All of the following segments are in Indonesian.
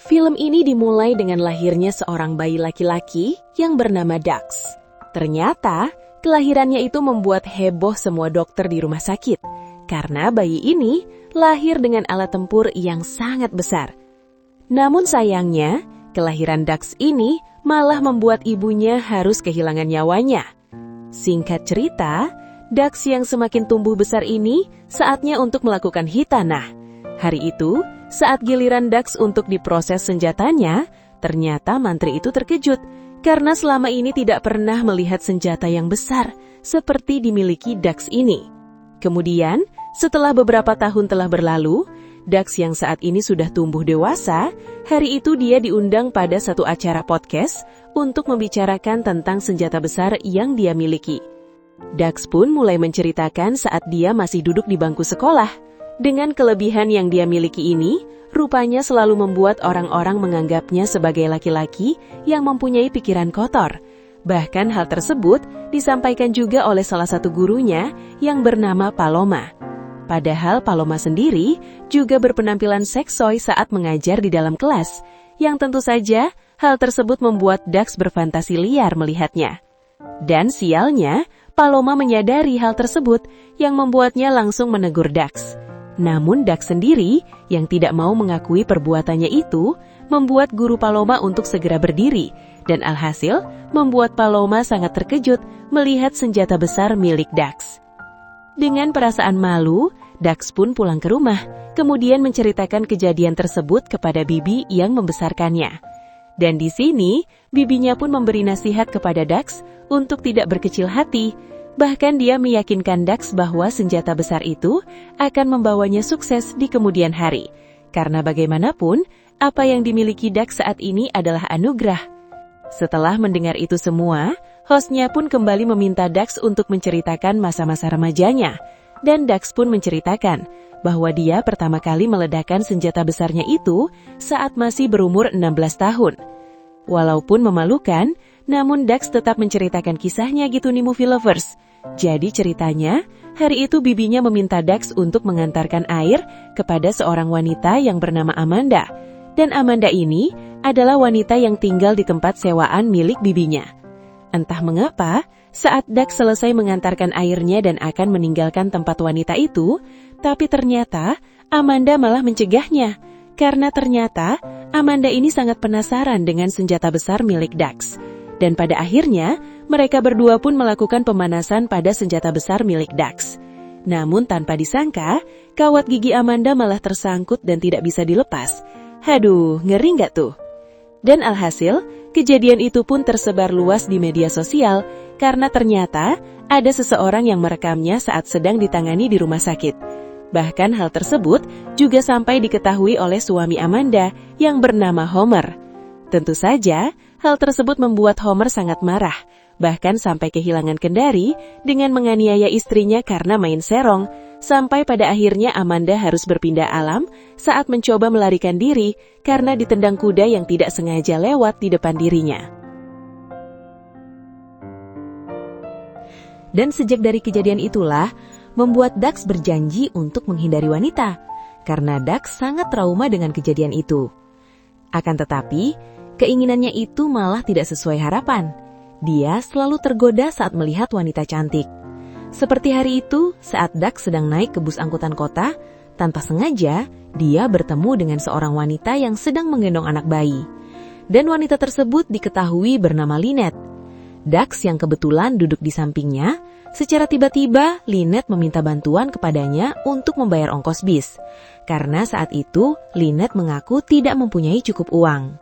Film ini dimulai dengan lahirnya seorang bayi laki-laki yang bernama Dax. Ternyata, kelahirannya itu membuat heboh semua dokter di rumah sakit, karena bayi ini lahir dengan alat tempur yang sangat besar. Namun sayangnya, kelahiran Dax ini malah membuat ibunya harus kehilangan nyawanya. Singkat cerita, Dax yang semakin tumbuh besar ini saatnya untuk melakukan hitanah. Hari itu, saat giliran Dax untuk diproses senjatanya, ternyata mantri itu terkejut karena selama ini tidak pernah melihat senjata yang besar seperti dimiliki Dax ini. Kemudian, setelah beberapa tahun telah berlalu, Dax yang saat ini sudah tumbuh dewasa, hari itu dia diundang pada satu acara podcast untuk membicarakan tentang senjata besar yang dia miliki. Dax pun mulai menceritakan saat dia masih duduk di bangku sekolah. Dengan kelebihan yang dia miliki ini, rupanya selalu membuat orang-orang menganggapnya sebagai laki-laki yang mempunyai pikiran kotor. Bahkan hal tersebut disampaikan juga oleh salah satu gurunya yang bernama Paloma. Padahal Paloma sendiri juga berpenampilan seksoi saat mengajar di dalam kelas, yang tentu saja hal tersebut membuat Dax berfantasi liar melihatnya. Dan sialnya, Paloma menyadari hal tersebut yang membuatnya langsung menegur Dax. Namun Dax sendiri yang tidak mau mengakui perbuatannya itu membuat guru Paloma untuk segera berdiri dan alhasil membuat Paloma sangat terkejut melihat senjata besar milik Dax. Dengan perasaan malu, Dax pun pulang ke rumah, kemudian menceritakan kejadian tersebut kepada bibi yang membesarkannya. Dan di sini, bibinya pun memberi nasihat kepada Dax untuk tidak berkecil hati. Bahkan dia meyakinkan Dax bahwa senjata besar itu akan membawanya sukses di kemudian hari. Karena bagaimanapun, apa yang dimiliki Dax saat ini adalah anugerah. Setelah mendengar itu semua, hostnya pun kembali meminta Dax untuk menceritakan masa-masa remajanya. Dan Dax pun menceritakan bahwa dia pertama kali meledakkan senjata besarnya itu saat masih berumur 16 tahun. Walaupun memalukan, namun Dax tetap menceritakan kisahnya gitu nih movie lovers. Jadi ceritanya, hari itu bibinya meminta Dax untuk mengantarkan air kepada seorang wanita yang bernama Amanda. Dan Amanda ini adalah wanita yang tinggal di tempat sewaan milik bibinya. Entah mengapa, saat Dax selesai mengantarkan airnya dan akan meninggalkan tempat wanita itu, tapi ternyata Amanda malah mencegahnya. Karena ternyata Amanda ini sangat penasaran dengan senjata besar milik Dax. Dan pada akhirnya, mereka berdua pun melakukan pemanasan pada senjata besar milik Dax. Namun tanpa disangka, kawat gigi Amanda malah tersangkut dan tidak bisa dilepas. Haduh, ngeri nggak tuh? Dan alhasil, kejadian itu pun tersebar luas di media sosial karena ternyata ada seseorang yang merekamnya saat sedang ditangani di rumah sakit. Bahkan hal tersebut juga sampai diketahui oleh suami Amanda yang bernama Homer. Tentu saja, hal tersebut membuat Homer sangat marah, bahkan sampai kehilangan kendali dengan menganiaya istrinya karena main serong, sampai pada akhirnya Amanda harus berpindah alam saat mencoba melarikan diri karena ditendang kuda yang tidak sengaja lewat di depan dirinya. Dan sejak dari kejadian itulah, membuat Dax berjanji untuk menghindari wanita, karena Dax sangat trauma dengan kejadian itu. Akan tetapi, keinginannya itu malah tidak sesuai harapan. Dia selalu tergoda saat melihat wanita cantik. Seperti hari itu, saat Dax sedang naik ke bus angkutan kota, tanpa sengaja, dia bertemu dengan seorang wanita yang sedang menggendong anak bayi. Dan wanita tersebut diketahui bernama Lynette. Dax yang kebetulan duduk di sampingnya, secara tiba-tiba Lynette meminta bantuan kepadanya untuk membayar ongkos bis. Karena saat itu, Lynette mengaku tidak mempunyai cukup uang.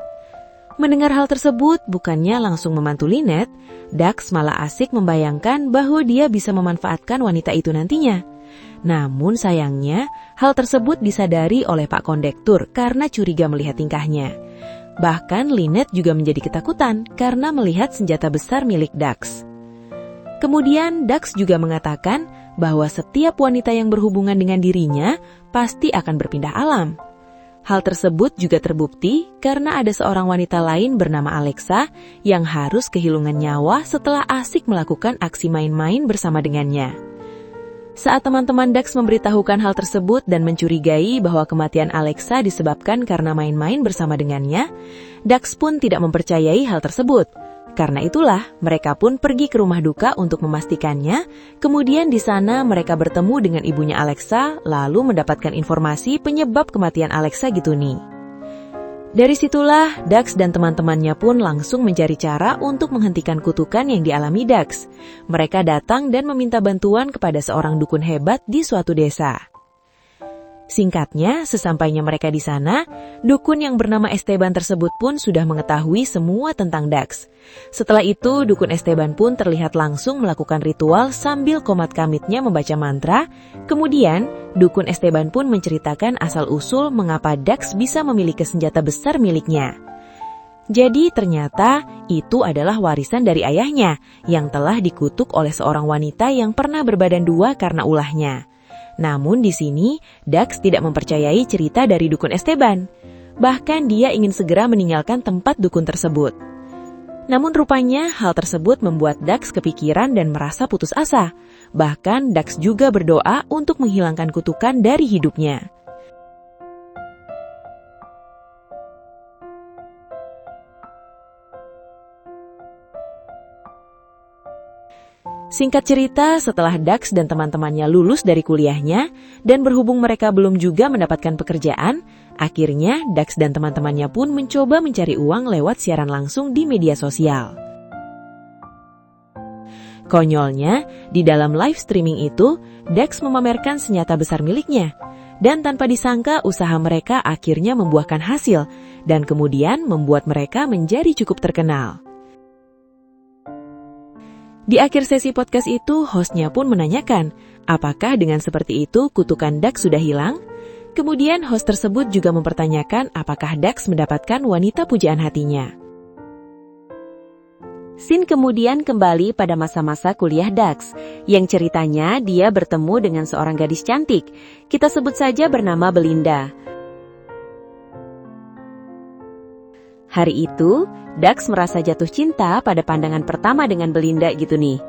Mendengar hal tersebut, bukannya langsung membantu Lynette, Dax malah asik membayangkan bahwa dia bisa memanfaatkan wanita itu nantinya. Namun sayangnya, hal tersebut disadari oleh Pak Kondektur karena curiga melihat tingkahnya. Bahkan Lynette juga menjadi ketakutan karena melihat senjata besar milik Dax. Kemudian Dax juga mengatakan bahwa setiap wanita yang berhubungan dengan dirinya pasti akan berpindah alam. Hal tersebut juga terbukti karena ada seorang wanita lain bernama Alexa yang harus kehilangan nyawa setelah asik melakukan aksi main-main bersama dengannya. Saat teman-teman Dax memberitahukan hal tersebut dan mencurigai bahwa kematian Alexa disebabkan karena main-main bersama dengannya, Dax pun tidak mempercayai hal tersebut. Karena itulah, mereka pun pergi ke rumah duka untuk memastikannya. Kemudian di sana mereka bertemu dengan ibunya Alexa, lalu mendapatkan informasi penyebab kematian Alexa gitu nih. Dari situlah, Dax dan teman-temannya pun langsung mencari cara untuk menghentikan kutukan yang dialami Dax. Mereka datang dan meminta bantuan kepada seorang dukun hebat di suatu desa. Singkatnya, sesampainya mereka di sana, dukun yang bernama Esteban tersebut pun sudah mengetahui semua tentang Dax. Setelah itu, dukun Esteban pun terlihat langsung melakukan ritual sambil komat kamitnya membaca mantra. Kemudian, dukun Esteban pun menceritakan asal-usul mengapa Dax bisa memiliki senjata besar miliknya. Jadi ternyata itu adalah warisan dari ayahnya yang telah dikutuk oleh seorang wanita yang pernah berbadan dua karena ulahnya. Namun di sini, Dax tidak mempercayai cerita dari dukun Esteban. Bahkan dia ingin segera meninggalkan tempat dukun tersebut. Namun rupanya hal tersebut membuat Dax kepikiran dan merasa putus asa. Bahkan Dax juga berdoa untuk menghilangkan kutukan dari hidupnya. Singkat cerita, setelah Dax dan teman-temannya lulus dari kuliahnya, dan berhubung mereka belum juga mendapatkan pekerjaan, akhirnya Dax dan teman-temannya pun mencoba mencari uang lewat siaran langsung di media sosial. Konyolnya, di dalam live streaming itu, Dax memamerkan senjata besar miliknya, dan tanpa disangka usaha mereka akhirnya membuahkan hasil, dan kemudian membuat mereka menjadi cukup terkenal. Di akhir sesi podcast itu, hostnya pun menanyakan, apakah dengan seperti itu kutukan Dax sudah hilang? Kemudian host tersebut juga mempertanyakan apakah Dax mendapatkan wanita pujaan hatinya. Scene kemudian kembali pada masa-masa kuliah Dax, yang ceritanya dia bertemu dengan seorang gadis cantik. Kita sebut saja bernama Belinda. Hari itu, Dax merasa jatuh cinta pada pandangan pertama dengan Belinda gitu nih.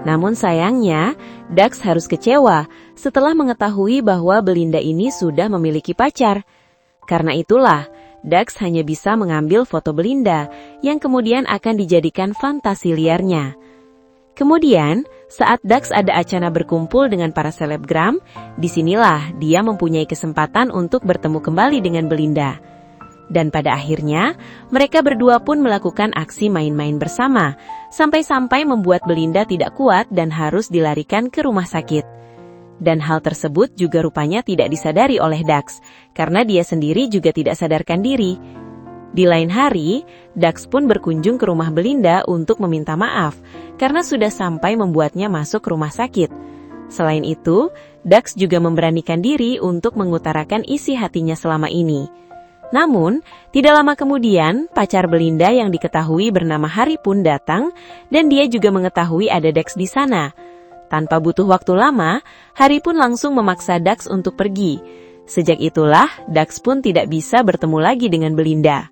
Namun sayangnya, Dax harus kecewa setelah mengetahui bahwa Belinda ini sudah memiliki pacar. Karena itulah, Dax hanya bisa mengambil foto Belinda yang kemudian akan dijadikan fantasi liarnya. Kemudian, saat Dax ada acara berkumpul dengan para selebgram, disinilah dia mempunyai kesempatan untuk bertemu kembali dengan Belinda. Dan pada akhirnya, mereka berdua pun melakukan aksi main-main bersama, sampai-sampai membuat Belinda tidak kuat dan harus dilarikan ke rumah sakit. Dan hal tersebut juga rupanya tidak disadari oleh Dax, karena dia sendiri juga tidak sadarkan diri. Di lain hari, Dax pun berkunjung ke rumah Belinda untuk meminta maaf, karena sudah sampai membuatnya masuk rumah sakit. Selain itu, Dax juga memberanikan diri untuk mengutarakan isi hatinya selama ini. Namun, tidak lama kemudian, pacar Belinda yang diketahui bernama Harry pun datang, dan dia juga mengetahui ada Dax di sana. Tanpa butuh waktu lama, Harry pun langsung memaksa Dax untuk pergi. Sejak itulah, Dax pun tidak bisa bertemu lagi dengan Belinda.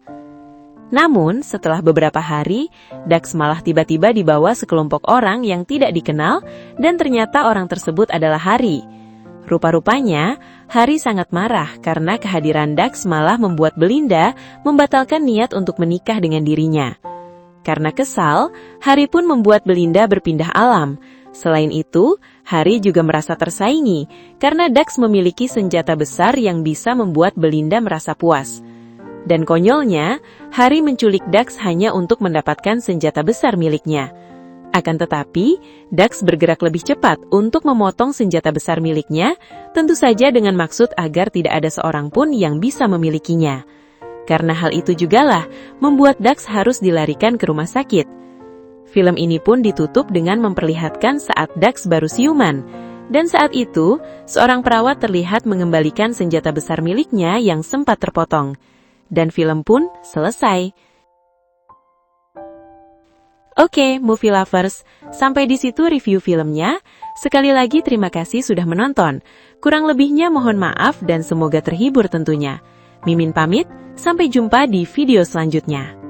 Namun, setelah beberapa hari, Dax malah tiba-tiba dibawa sekelompok orang yang tidak dikenal, dan ternyata orang tersebut adalah Harry. Rupa-rupanya, Harry sangat marah karena kehadiran Dax malah membuat Belinda membatalkan niat untuk menikah dengan dirinya. Karena kesal, Harry pun membuat Belinda berpindah alam. Selain itu, Harry juga merasa tersaingi karena Dax memiliki senjata besar yang bisa membuat Belinda merasa puas. Dan konyolnya, Harry menculik Dax hanya untuk mendapatkan senjata besar miliknya. Akan tetapi, Dax bergerak lebih cepat untuk memotong senjata besar miliknya, tentu saja dengan maksud agar tidak ada seorang pun yang bisa memilikinya. Karena hal itu jugalah membuat Dax harus dilarikan ke rumah sakit. Film ini pun ditutup dengan memperlihatkan saat Dax baru siuman, dan saat itu, seorang perawat terlihat mengembalikan senjata besar miliknya yang sempat terpotong. Dan film pun selesai. Oke, movie lovers, sampai di situ review filmnya. Sekali lagi terima kasih sudah menonton. Kurang lebihnya mohon maaf dan semoga terhibur tentunya. Mimin pamit, sampai jumpa di video selanjutnya.